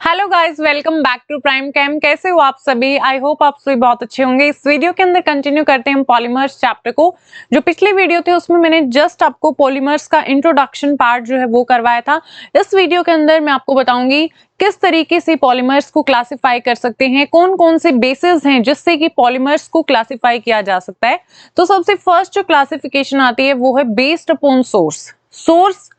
Hello guys, welcome back to prime cam. कैसे हो आप सभी? आई होप आप सभी बहुत अच्छे होंगे। इस वीडियो के अंदर कंटिन्यू करते हैं हम पॉलीमर्स चैप्टर को। जो पिछली वीडियो थी उसमें मैंने जस्ट आपको पॉलीमर्स का इंट्रोडक्शन पार्ट जो है वो करवाया था। इस वीडियो के अंदर मैं आपको बताऊंगी किस तरीके से पॉलीमर्स को क्लासिफाई कर सकते हैं, कौन कौन से बेसिस हैं जिससे कि पॉलीमर्स को क्लासिफाई किया जा सकता है। तो सबसे फर्स्ट जो क्लासिफिकेशन आती है वो है बेस्ड अपॉन सोर्स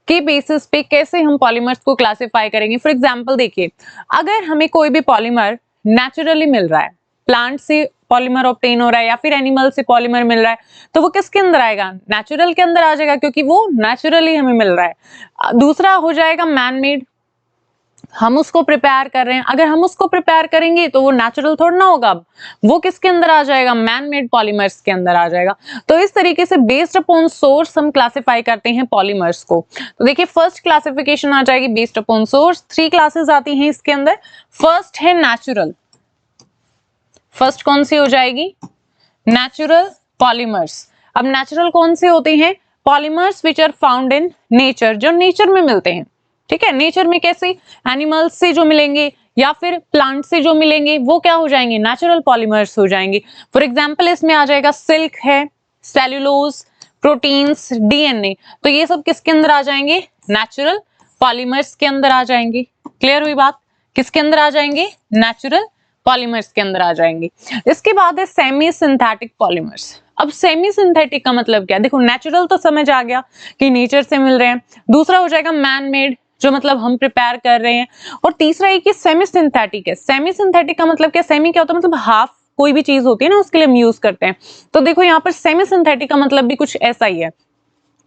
के बेसिस पे कैसे हम पॉलीमर्स को क्लासिफाई करेंगे। फॉर एग्जांपल देखिए, अगर हमें कोई भी पॉलीमर नेचुरली मिल रहा है, प्लांट से पॉलीमर ऑब्टेन हो रहा है या फिर एनिमल से पॉलीमर मिल रहा है, तो वो किसके अंदर आएगा? नेचुरल के अंदर आ जाएगा, क्योंकि वो नेचुरली हमें मिल रहा है। दूसरा हो जाएगा मैन मेड, हम उसको प्रिपेयर कर रहे हैं। अगर हम उसको प्रिपेयर करेंगे तो वो नेचुरल थोड़ा ना होगा, वो किसके अंदर आ जाएगा? मैन मेड पॉलीमर्स के अंदर आ जाएगा। तो इस तरीके से बेस्ड अपॉन सोर्स हम क्लासिफाई करते हैं पॉलीमर्स को। तो देखिए, फर्स्ट क्लासिफिकेशन आ जाएगी बेस्ड अपॉन सोर्स। 3 क्लासेस आती हैं इसके अंदर। फर्स्ट है नेचुरल। फर्स्ट कौन सी हो जाएगी? Natural polymers. अब नेचुरल कौन से होते हैं? Polymers which are found in nature, जो नेचर में मिलते हैं। ठीक है, नेचर में कैसे? एनिमल्स से जो मिलेंगे या फिर प्लांट से जो मिलेंगे वो क्या हो जाएंगे? नेचुरल पॉलीमर्स हो जाएंगे। फॉर एग्जांपल इसमें आ जाएगा सिल्क है, सेल्यूलोज, प्रोटीन्स, डीएनए। तो ये सब किसके अंदर आ जाएंगे? नेचुरल पॉलीमर्स के अंदर आ जाएंगे। क्लियर हुई बात? किसके अंदर आ जाएंगे? नेचुरल पॉलीमर्स के अंदर आ जाएंगे। इसके बाद है सेमी सिंथेटिक पॉलीमर्स। अब सेमी सिंथेटिक का मतलब क्या? देखो, नेचुरल तो समझ आ गया कि नेचर से मिल रहे हैं। दूसरा हो जाएगा मैन मेड, जो मतलब हम प्रिपेयर कर रहे हैं। और तीसरा एक सेमी सिंथेटिक है। सेमी सिंथेटिक का मतलब क्या? सेमी क्या होता है? मतलब हाफ कोई भी चीज होती है ना, उसके लिए हम यूज करते हैं। तो देखो यहाँ पर सेमी सिंथेटिक का मतलब भी कुछ ऐसा ही है।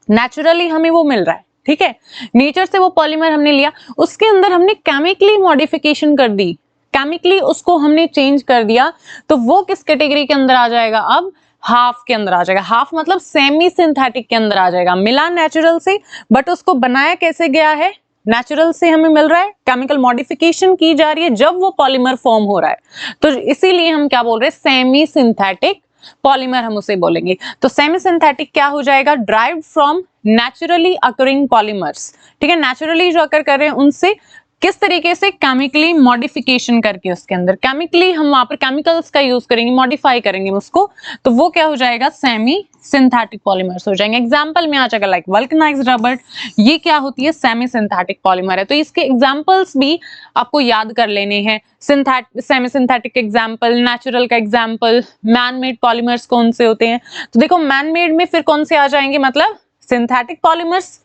नेचुरली हमें वो मिल रहा है, ठीक है, नेचर से वो पॉलीमर हमने लिया, उसके अंदर हमने केमिकली मॉडिफिकेशन कर दी, केमिकली उसको हमने चेंज कर दिया, तो वो किस कैटेगरी के अंदर आ जाएगा? अब हाफ के अंदर आ जाएगा। हाफ मतलब सेमी सिंथेटिक के अंदर आ जाएगा। मिला नेचुरल से, बट उसको बनाया कैसे गया है? नेचुरल से हमें मिल रहा है, केमिकल मॉडिफिकेशन की जा रही है जब वो पॉलीमर फॉर्म हो रहा है, तो इसीलिए हम क्या बोल रहे हैं? सेमी सिंथेटिक पॉलीमर हम उसे बोलेंगे। तो सेमी सिंथेटिक क्या हो जाएगा? Derived from naturally occurring polymers. ठीक है, नेचुरली जो अकर कर रहे हैं उनसे किस तरीके से? केमिकली मॉडिफिकेशन करके, उसके अंदर केमिकली हम वहां पर केमिकल्स का यूज करेंगे, मॉडिफाई करेंगे उसको, तो वो क्या हो जाएगा? सेमी सिंथेटिक पॉलीमर्स हो जाएंगे। एग्जांपल में आ जाएगा लाइक वल्कनाइज्ड रबर, ये क्या होती है? सेमी सिंथेटिक पॉलीमर है। तो इसके एग्जांपल्स भी आपको याद कर लेने हैं। सेमी सिंथेटिक एग्जांपल, नेचुरल का एग्जांपल, मैन मेड पॉलीमर्स कौन से होते हैं? तो देखो, मैन मेड में फिर कौन से आ जाएंगे? मतलब सिंथेटिक पॉलीमर्स।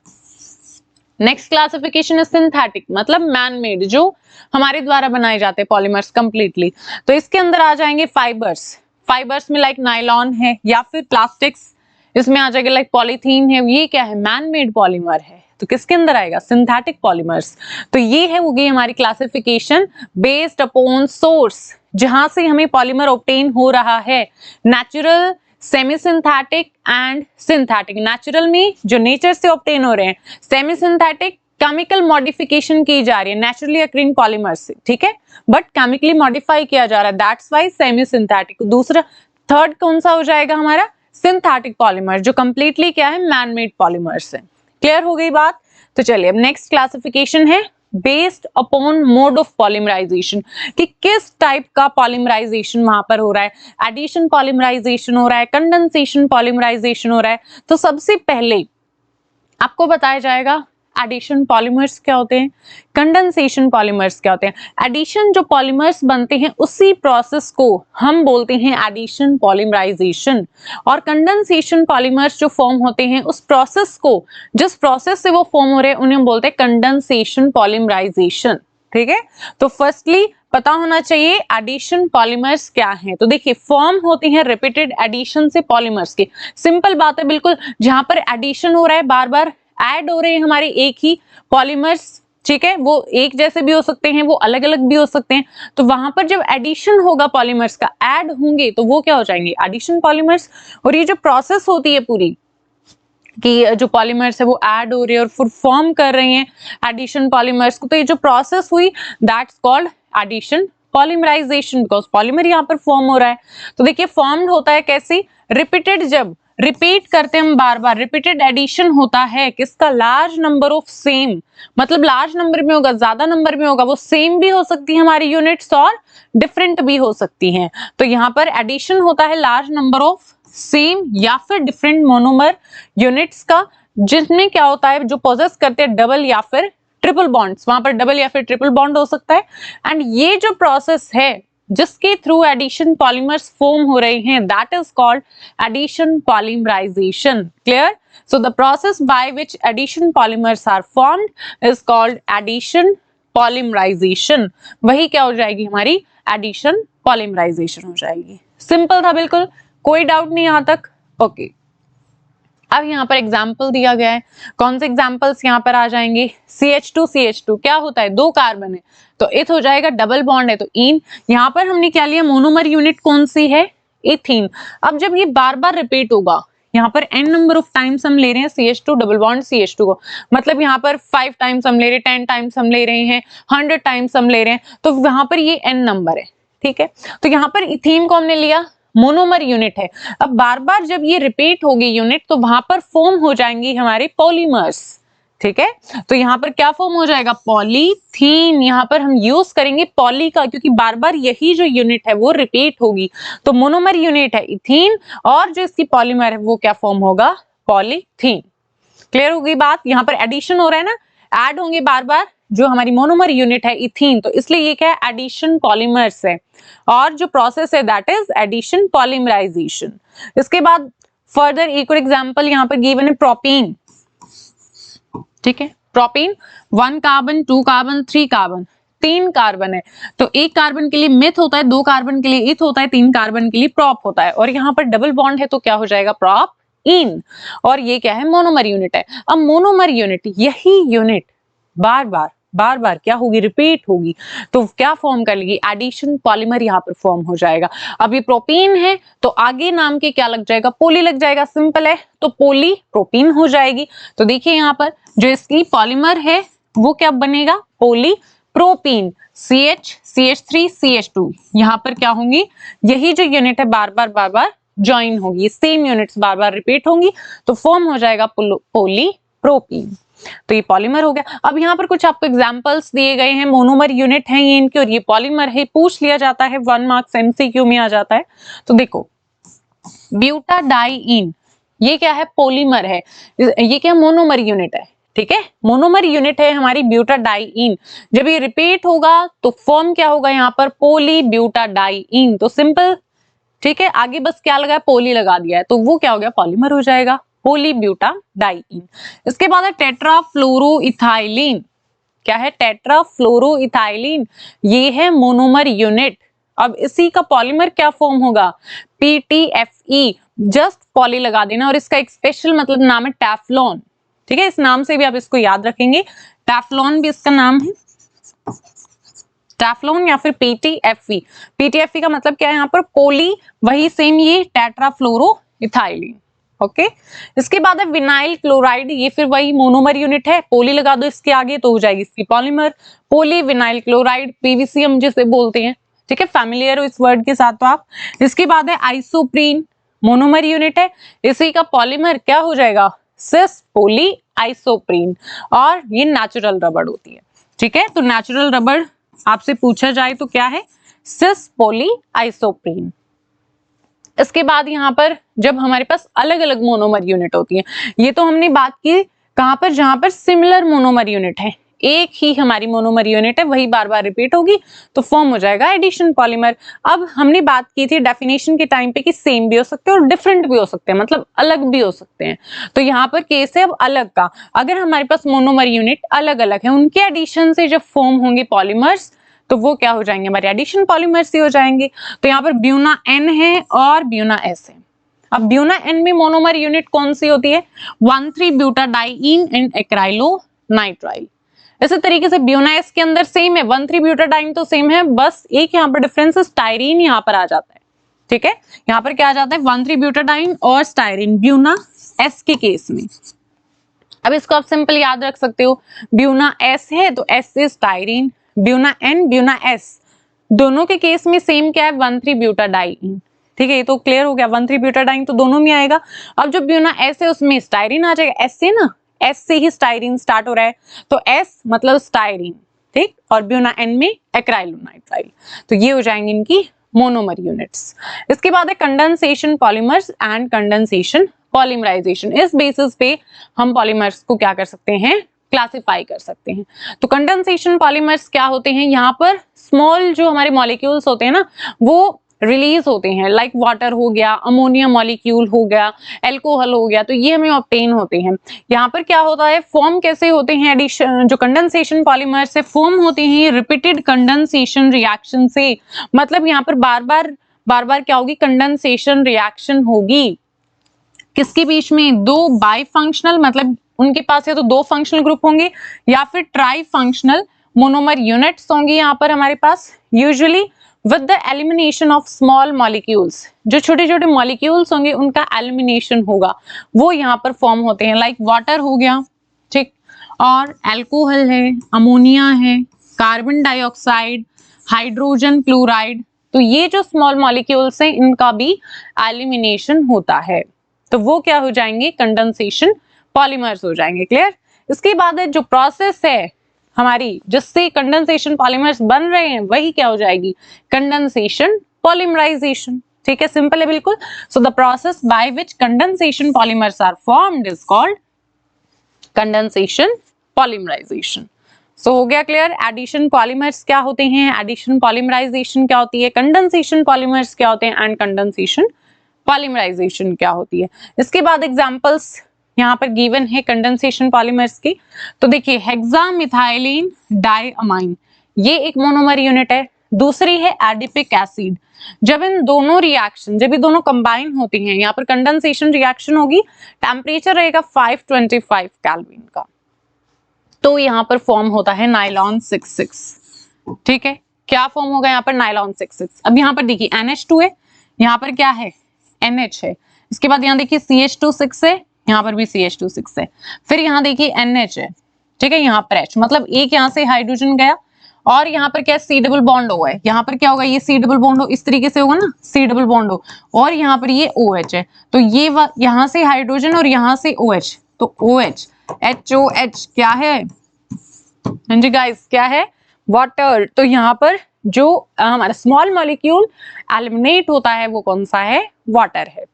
नेक्स्ट क्लासिफिकेशन है सिंथेटिक, मतलब मैन मेड, जो हमारे द्वारा बनाए जाते हैं पॉलीमर्स कंप्लीटली। तो इसके अंदर आ जाएंगे फाइबर्स। फाइबर्स में लाइक नायलॉन है या फिर प्लास्टिक्स, इसमें आ जाएगा लाइक पॉलीथीन है। ये क्या है? मैन मेड पॉलीमर है। तो किसके अंदर आएगा? Synthetic polymers. तो ये है, हो गई हमारी क्लासिफिकेशन बेस्ड अपॉन सोर्स, जहां से हमें पॉलीमर ऑब्टेन हो रहा है। Natural, semi synthetic and synthetic. Natural में जो नेचर से ऑब्टेन हो रहे हैं, सेमी सिंथेटिक केमिकल मॉडिफिकेशन की जा रही है नेचुरली अकरिंग पॉलीमर से, ठीक है, बट केमिकली मॉडिफाई किया जा रहा है, दैट्स वाई सेमी सिंथेटिक। दूसरा, थर्ड कौन सा हो जाएगा हमारा? सिंथेटिक पॉलीमर, जो कंप्लीटली क्या है? मैन मेड पॉलीमर्स है। क्लियर हो गई बात? तो चलिए, अब नेक्स्ट क्लासिफिकेशन है based upon mode of polymerisation, कि किस टाइप का पॉलीमराइजेशन वहां पर हो रहा है। एडिशन पॉलीमराइजेशन हो रहा है, कंडेंसेशन पॉलीमराइजेशन हो रहा है। तो सबसे पहले आपको बताया जाएगा एडिशन पॉलीमर्स क्या होते हैं, कंडेंसेशन पॉलीमर्स क्या होते हैं। एडिशन जो पॉलीमर्स बनते हैं उसी प्रोसेस को हम बोलते हैं एडिशन पॉलीमराइजेशन, और कंडेंसेशन पॉलीमर्स जो फॉर्म होते हैं उस प्रोसेस को, जिस प्रोसेस से वो फॉर्म हो रहे हैं, उन्हें हम बोलते हैं कंडेंसेशन पॉलीमराइजेशन। ठीक है, तो फर्स्टली पता होना चाहिए एडिशन पॉलीमर्स क्या हैं। तो देखिए, फॉर्म होते हैं रिपीटेड एडिशन से पॉलीमर्स के। सिंपल बात है बिल्कुल, जहां पर एडिशन हो रहा है, बार बार ऐड हो रहे हैं हमारे एक ही पॉलीमर्स, ठीक है, वो एक जैसे भी हो सकते हैं, वो अलग अलग भी हो सकते हैं। तो वहां पर जब एडिशन होगा पॉलीमर्स का, ऐड होंगे, तो वो क्या हो जाएंगे? Addition polymers. और ये जो प्रोसेस होती है पूरी, कि जो पॉलीमर्स है वो ऐड हो रही है और फिर फॉर्म कर रहे हैं एडिशन पॉलीमर्स को, तो ये जो प्रोसेस हुई, that's called addition polymerisation, because polymer यहाँ पर फॉर्म हो रहा है। तो देखिए, फॉर्म होता है कैसे? रिपीटेड, जब रिपीट करते हम बार बार, रिपीटेड एडिशन होता है किसका, लार्ज नंबर ऑफ सेम, मतलब लार्ज नंबर में होगा, ज्यादा नंबर में होगा, वो सेम भी हो सकती है हमारी यूनिट्स और डिफरेंट भी हो सकती हैं। तो यहाँ पर एडिशन होता है लार्ज नंबर ऑफ सेम या फिर डिफरेंट मोनोमर यूनिट्स का, जिसमें क्या होता है जो पोजेस करते हैं डबल या फिर ट्रिपल बॉन्ड्स, वहां पर डबल या फिर ट्रिपल बॉन्ड हो सकता है। एंड ये जो प्रोसेस है जिसके थ्रू एडिशन पॉलीमर्स फॉर्म हो रहे हैं, that is called addition polymerisation. Clear? So the process by which addition polymers are formed is called addition polymerisation. वही क्या हो जाएगी हमारी एडिशन पॉलीमराइजेशन हो जाएगी। सिंपल था बिल्कुल, कोई डाउट नहीं यहाँ तक। ओके, अब यहाँ पर एग्जाम्पल दिया गया है, कौन से एग्जाम्पल्स यहाँ पर आ जाएंगे, CH2 क्या होता है, 2 कार्बन है तो इथ हो जाएगा, डबल बॉन्ड है तो इन। यहाँ पर हमने क्या लिया, मोनोमर यूनिट कौन सी है, इथीन। अब जब ये बार बार रिपीट होगा, यहाँ पर n नंबर ऑफ टाइम्स हम ले रहे हैं CH2 डबल बॉन्ड CH2 को, मतलब यहाँ पर 5 टाइम्स हम ले रहे हैं, 10 टाइम्स हम ले रहे हैं, 100 टाइम्स हम ले रहे हैं, तो वहां पर ये n नंबर है। ठीक है, तो यहाँ पर इथीन को हमने लिया, मोनोमर यूनिट है। अब बार बार जब ये रिपीट होगी यूनिट तो वहां पर फॉर्म हो जाएंगी हमारे पॉलीमर्स। ठीक है, तो यहाँ पर क्या फॉर्म हो जाएगा, पॉलीथीन। यहाँ पर हम यूज करेंगे पॉली का, क्योंकि बार बार यही जो यूनिट है वो रिपीट होगी। तो मोनोमर यूनिट है इथीन और जो इसकी पॉलीमर है वो क्या फॉर्म होगा, पॉलीथीन। क्लियर होगी बात? यहाँ पर एडिशन हो रहा है ना, ऐड होंगे बार बार जो हमारी मोनोमर यूनिट है इथीन, तो इसलिए ये क्या है, एडिशन पॉलीमर्स है। और जो प्रोसेस है दैट इज एडिशन पॉलीमराइजेशन। इसके बाद फर्दर एक और एग्जांपल यहाँ पर गिवन है, प्रोपीन। ठीक है, propene 1 carbon 2 carbon 3 carbon, 3 carbon है तो 1 कार्बन के लिए मिथ होता है, 2 कार्बन के लिए इथ होता है, 3 कार्बन के लिए प्रॉप होता है, और यहाँ पर डबल बॉन्ड है तो क्या हो जाएगा, प्रॉप इन। और ये क्या है, मोनोमर यूनिट है। अब मोनोमर यूनिट, यही यूनिट बार बार क्या होगी, रिपीट होगी, तो क्या फॉर्म कर लेगी, एडिशन पॉलीमर यहाँ पर फॉर्म हो जाएगा। अब ये प्रोपीन है तो आगे नाम के क्या लग जाएगा, पोली लग जाएगा, सिंपल है, तो पोली प्रोपीन हो जाएगी। तो देखिए यहाँ पर जो इसकी पॉलीमर है वो क्या बनेगा, पोली प्रोपीन, CH3 CH2, यहाँ पर क्या होंगी, यही जो यूनिट है बार बार ज्वाइन होगी, सेम यूनिट्स बार बार रिपीट होंगी, तो फॉर्म हो जाएगा पोली प्रोपीन। तो ये पॉलीमर हो गया। अब यहाँ पर कुछ आपको एग्जांपल्स दिए गए हैं, मोनोमर यूनिट है ये इनके और ये पॉलीमर है, पूछ लिया जाता है, 1 मार्क्स MCQ में आ जाता है। तो देखो ब्यूटाडाइइन, ये क्या है, पॉलीमर है, ये क्या मोनोमर यूनिट है। ठीक है, मोनोमर यूनिट है हमारी ब्यूटाडाइइन। जब ये रिपीट होगा तो फॉर्म क्या होगा यहाँ पर, पोली ब्यूटाडाइइन। तो सिंपल, ठीक है, आगे बस क्या लगा है, पोली लगा दिया है, तो वो क्या हो गया, पॉलीमर हो जाएगा, पोलीब्यूटाडाइइन। इसके बाद है टेट्राफ्लोरोइथाइलिन। क्या है, टेट्राफ्लोरोइथाइलिन, ये है मोनोमर यूनिट। अब इसी का पॉलीमर क्या फॉर्म होगा, PTFE, जस्ट पॉली लगा देना, और इसका एक स्पेशल मतलब नाम है टैफ्लॉन। ठीक है, इस नाम से भी आप इसको याद रखेंगे, टैफ्लॉन भी इसका नाम है, टैफ्लॉन या फिर PTFE। PTFE का मतलब क्या है यहाँ पर, पोली, वही सेम ये टेट्राफ्लोरोइथाइलिन। ओके, इसके बाद है विनाइल क्लोराइड, ये फिर वही मोनोमर यूनिट है, पोली लगा दो इसके आगे तो हो जाएगी इसकी पॉलीमर, पोली विनाइल क्लोराइड, PVC हम जिसे बोलते हैं। ठीक है, फैमिलियर हो इस वर्ड के साथ तो आप। इसके बाद है आइसोप्रीन, मोनोमर यूनिट है, इसी का पॉलीमर क्या हो जाएगा, सिस पोली आइसोप्रीन, और ये नेचुरल रबड़ होती है। ठीक है, तो नेचुरल रबड़ आपसे पूछा जाए तो क्या है, सिस पोली आइसोप्रीन। इसके बाद यहाँ पर जब हमारे पास अलग अलग मोनोमर यूनिट होती है, ये तो हमने बात की कहां पर, जहां पर सिमिलर मोनोमर यूनिट है, एक ही हमारी मोनोमर यूनिट है, वही बार बार रिपीट होगी तो फॉर्म हो जाएगा एडिशन पॉलीमर। अब हमने बात की थी डेफिनेशन के टाइम पे कि सेम भी हो सकते हैं और डिफरेंट भी हो सकते हैं, मतलब अलग भी हो सकते हैं। तो यहाँ पर केस है अब अलग का, अगर हमारे पास मोनोमर यूनिट अलग अलग है, उनके एडिशन से जब फॉर्म होंगे पॉलीमर्स तो वो क्या हो जाएंगे, हमारे एडिशन पॉलीमर्स ही हो जाएंगे। तो यहाँ पर ब्यूना N है और ब्यूना S है। अब ब्यूना N में मोनोमर यूनिट कौन सी होती है, 1,3-ब्यूटाडाइइन एंड एक्राइलोनाइट्राइल। इसी तरीके से ब्यूना S के अंदर सेम है, 1,3-ब्यूटाडाइन तो सेम है, बस एक यहाँ पर डिफरेंस है, स्टाइरीन यहाँ पर आ जाता है। ठीक है, यहाँ पर क्या आ जाता है, 1,3-ब्यूटाडाइन और स्टाइरीन ब्यूना S के केस में। अब इसको आप सिंपल याद रख सकते हो, ब्यूना S है तो S से styrene, Buena N Buena S दोनों के केस में सेम क्या है, 1,3-ब्यूटाडाइइन। ठीक है, ये तो क्लियर हो गया। 1,3 ब्यूटाडाइन तो दोनों में आएगा। अब जो ब्यूना एस है उसमें स्टाइरिन आ जाएगा, एस से ना, एस से ही स्टाइरिन स्टार्ट हो रहा है, तो एस मतलब स्टाइरिन, ठीक, और ब्यूना एन में एक्राइलोनाइट्राइल, तो ये हो जाएंगे इनकी मोनोमर यूनिट्स। इसके बाद है condensation polymers and condensation polymerisation. इस बेसिस पे हम पॉलीमर्स को क्या कर सकते हैं, क्लासिफाई कर सकते हैं। तो कंडेंसेशन पॉलीमर्स क्या होते हैं, यहाँ पर स्मॉल जो हमारे मॉलिक्यूल्स होते हैं ना वो रिलीज होते हैं, लाइक वाटर हो गया, अमोनिया मॉलिक्यूल हो गया, एल्कोहल हो गया, तो ये हमें ऑब्टेन होते हैं। यहाँ पर क्या होता है, फॉर्म कैसे होते हैं, एडिशन जो कंडेंसेशन पॉलीमर से फॉर्म होते हैं रिपीटेड कंडेंसेशन रिएक्शन से, मतलब यहाँ पर बार बार क्या होगी, कंडेंसेशन रिएक्शन होगी। किसके बीच में, दो बाई फंक्शनल, मतलब उनके पास या तो दो फंक्शनल ग्रुप होंगे या फिर ट्राई फंक्शनल मोनोमर यूनिट्स होंगी यहाँ पर हमारे पास, usually with the elimination of small molecules. जो छोटे छोटे मॉलिक्यूल्स होंगे उनका एलिमिनेशन होगा, वो यहाँ पर फॉर्म होते हैं, लाइक वाटर हो गया, ठीक, और एल्कोहल है, अमोनिया है, कार्बन डाइऑक्साइड, हाइड्रोजन क्लोराइड, तो ये जो स्मॉल मॉलिक्यूल्स हैं इनका भी एलिमिनेशन होता है, तो वो क्या हो जाएंगे, कंडेंसेशन पॉलीमर्स हो जाएंगे। क्लियर। इसके बाद है जो प्रोसेस है हमारी जिससे कंडेंसेशन पॉलीमर्स बन रहे हैं वही क्या हो जाएगी, कंडेंसेशन पॉलीमराइजेशन। ठीक है, सिंपल है बिल्कुल। So the process by which condensation polymers are formed is called condensation polymerization. So हो गया क्लियर। एडिशन पॉलीमर्स क्या होते हैं, एडिशन पॉलीमराइजेशन क्या होती है, कंडेंसेशन पॉलीमर्स क्या होते हैं एंड कंडेंसेशन पॉलीमराइजेशन क्या होती है। इसके बाद एग्जांपल्स यहाँ पर गिवन है कंडेंसेशन पॉलीमर्स की। तो देखिए हेक्सामिथाइलिन डाइअमाइन, ये एक मोनोमर यूनिट है। दूसरी है एडिपिक एसिड। जब इन दोनों रिएक्शन, जब ये दोनों कंबाइन होती हैं, यहाँ पर कंडेंसेशन रिएक्शन होगी, टेम्परेचर रहेगा 525 केल्विन का, तो यहाँ पर फॉर्म होता है नाइलॉन 66। ठीक है, क्या फॉर्म होगा यहाँ पर, नाइलॉन 66। अब यहाँ पर देखिए NH2 है, यहाँ पर क्या है, NH है। इसके बाद यहाँ देखिए CH2 है, यहाँ पर भी CH2 है। फिर यहाँ देखिए NH है, ठीक है, यहाँ पर H, मतलब एक यहाँ से हाइड्रोजन गया और यहाँ पर क्या C डबल बॉन्ड हुआ है, यहाँ पर क्या होगा, ये C डबल बॉन्ड हो, इस तरीके से होगा ना, C डबल बॉन्ड हो, और यहाँ पर ये OH है, तो ये यहाँ से हाइड्रोजन और यहाँ से OH, तो OH HOH क्या है, हाँ जी गाइस, क्या है, वाटर। तो यहाँ पर जो हमारा स्मॉल मॉलिक्यूल एलिमिनेट होता है वो कौन सा है, वाटर है।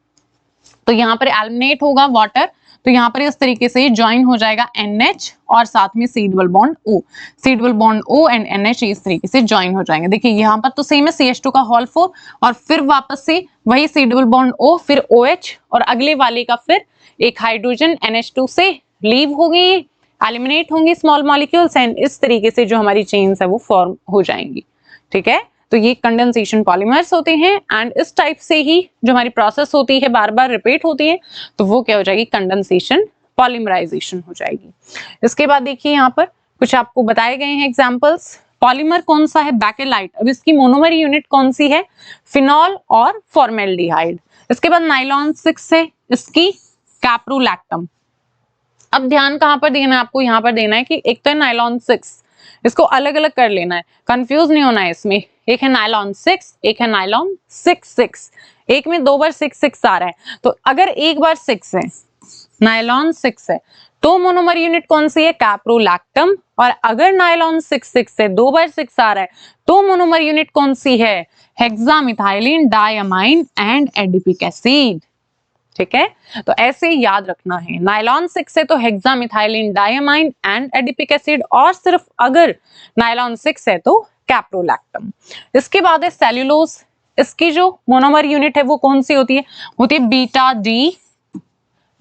तो यहाँ पर एलिमिनेट होगा वाटर, तो यहाँ पर इस तरीके से ज्वाइन हो जाएगा NH और साथ में C double bond O, C double bond O and NH इस तरीके से ज्वाइन हो जाएंगे। देखिए यहाँ पर तो सेम है CH2 का होल 4 और फिर वापस से वही C डबल बॉन्ड O, फिर OH और अगले वाले का फिर एक हाइड्रोजन NH2 से लीव होगी, एलिमिनेट होंगी स्मॉल मॉलिक्यूल्स एंड इस तरीके से जो हमारी चेन्स है वो फॉर्म हो जाएंगी। ठीक है, तो ये कंडेंसेशन पॉलीमर्स होते हैं एंड इस टाइप से ही जो हमारी प्रोसेस होती है बार बार रिपीट होती है, तो वो क्या हो जाएगी, कंडेंसेशन पॉलीमराइजेशन हो जाएगी। इसके बाद देखिए यहाँ पर कुछ आपको बताए गए हैं एग्जांपल्स। पॉलीमर कौन सा है, बैकेलाइट। अब इसकी मोनोमर यूनिट कौन सी है, फिनॉल और फॉर्मेल्डिहाइड। इसके बाद नाइलॉन 6 है, इसकी कैप्रोलैक्टम। अब ध्यान कहां पर देना है आपको, यहाँ पर देना है कि एक तो है नाइलॉन 6, इसको अलग अलग कर लेना है, कंफ्यूज नहीं होना है इसमें। एक है नाइलॉन 6, एक है नाइलॉन 6, एक में 2 बार 6 आ रहा है, तो अगर एक बार 6 है, नाइलॉन 6 है, तो मोनोमर यूनिट कौन सी है, कैप्रोलैक्टम। और अगर नाइलॉन 6 है, 2 बार 6 आ रहा है, तो मोनोमर यूनिट कौन सी है, hexamethylene diamine and adipic acid. ठीक है, तो ऐसे याद रखना है, नाइलॉन 6 है तो hexamethylene diamine and adipic acid, और सिर्फ अगर नाइलॉन 6 है तो कैप्रोलैक्टम। इसके बाद है सेल्यूलोज। इसकी जो मोनोमर यूनिट है वो कौन सी होती है, बीटा डी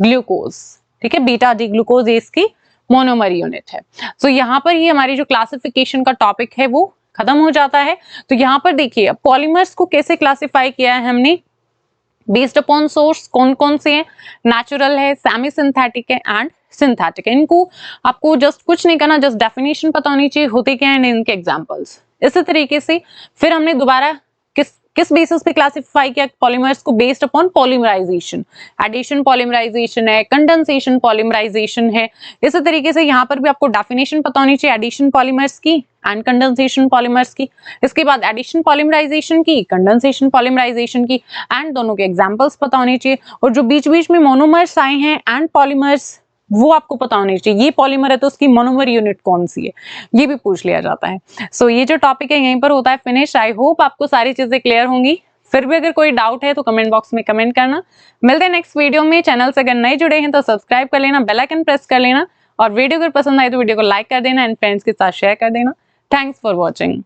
ग्लूकोज। ठीक है, बीटा डी ग्लूकोज इसकी मोनोमर यूनिट है। सो यहाँ पर ये हमारी जो क्लासिफिकेशन का टॉपिक है वो खत्म हो जाता है। तो यहाँ पर देखिए पॉलीमर्स को कैसे क्लासिफाई किया है हमने, बेस्ड अपॉन सोर्स कौन कौन से हैं, नेचुरल है, सेमी सिंथेटिक है एंड सिंथेटिक है। इनको आपको जस्ट कुछ नहीं करना, जस्ट डेफिनेशन पता होनी चाहिए, होते क्या है इनके एग्जांपल्स। इसी तरीके से फिर हमने दोबारा किस किस बेसिस पे क्लासिफाई किया पॉलीमर्स को? Based upon polymerisation. Addition polymerisation है, कंडेंसेशन पॉलीमराइजेशन है। इसी तरीके से यहाँ पर भी आपको डेफिनेशन पता होनी चाहिए एडिशन पॉलीमर्स की एंड कंडेंसेशन पॉलीमर्स की। इसके बाद एडिशन पॉलीमराइजेशन की, कंडेंसेशन पॉलीमराइजेशन की, एंड दोनों के एग्जांपल्स पता होने चाहिए। और जो बीच बीच में मोनोमर्स आए हैं एंड पॉलीमर्स, वो आपको पता होनी चाहिए। ये पॉलीमर है तो उसकी मोनोमर यूनिट कौन सी है, ये भी पूछ लिया जाता है। सो ये जो टॉपिक है यहीं पर होता है फिनिश। आई होप आपको सारी चीजें क्लियर होंगी। फिर भी अगर कोई डाउट है तो कमेंट बॉक्स में कमेंट करना। मिलते हैं नेक्स्ट वीडियो में। चैनल से अगर नए जुड़े हैं तो सब्सक्राइब कर लेना, बेल आइकन प्रेस कर लेना, और वीडियो अगर पसंद आए तो वीडियो को लाइक कर देना एंड फ्रेंड्स के साथ शेयर कर देना। Thanks for watching.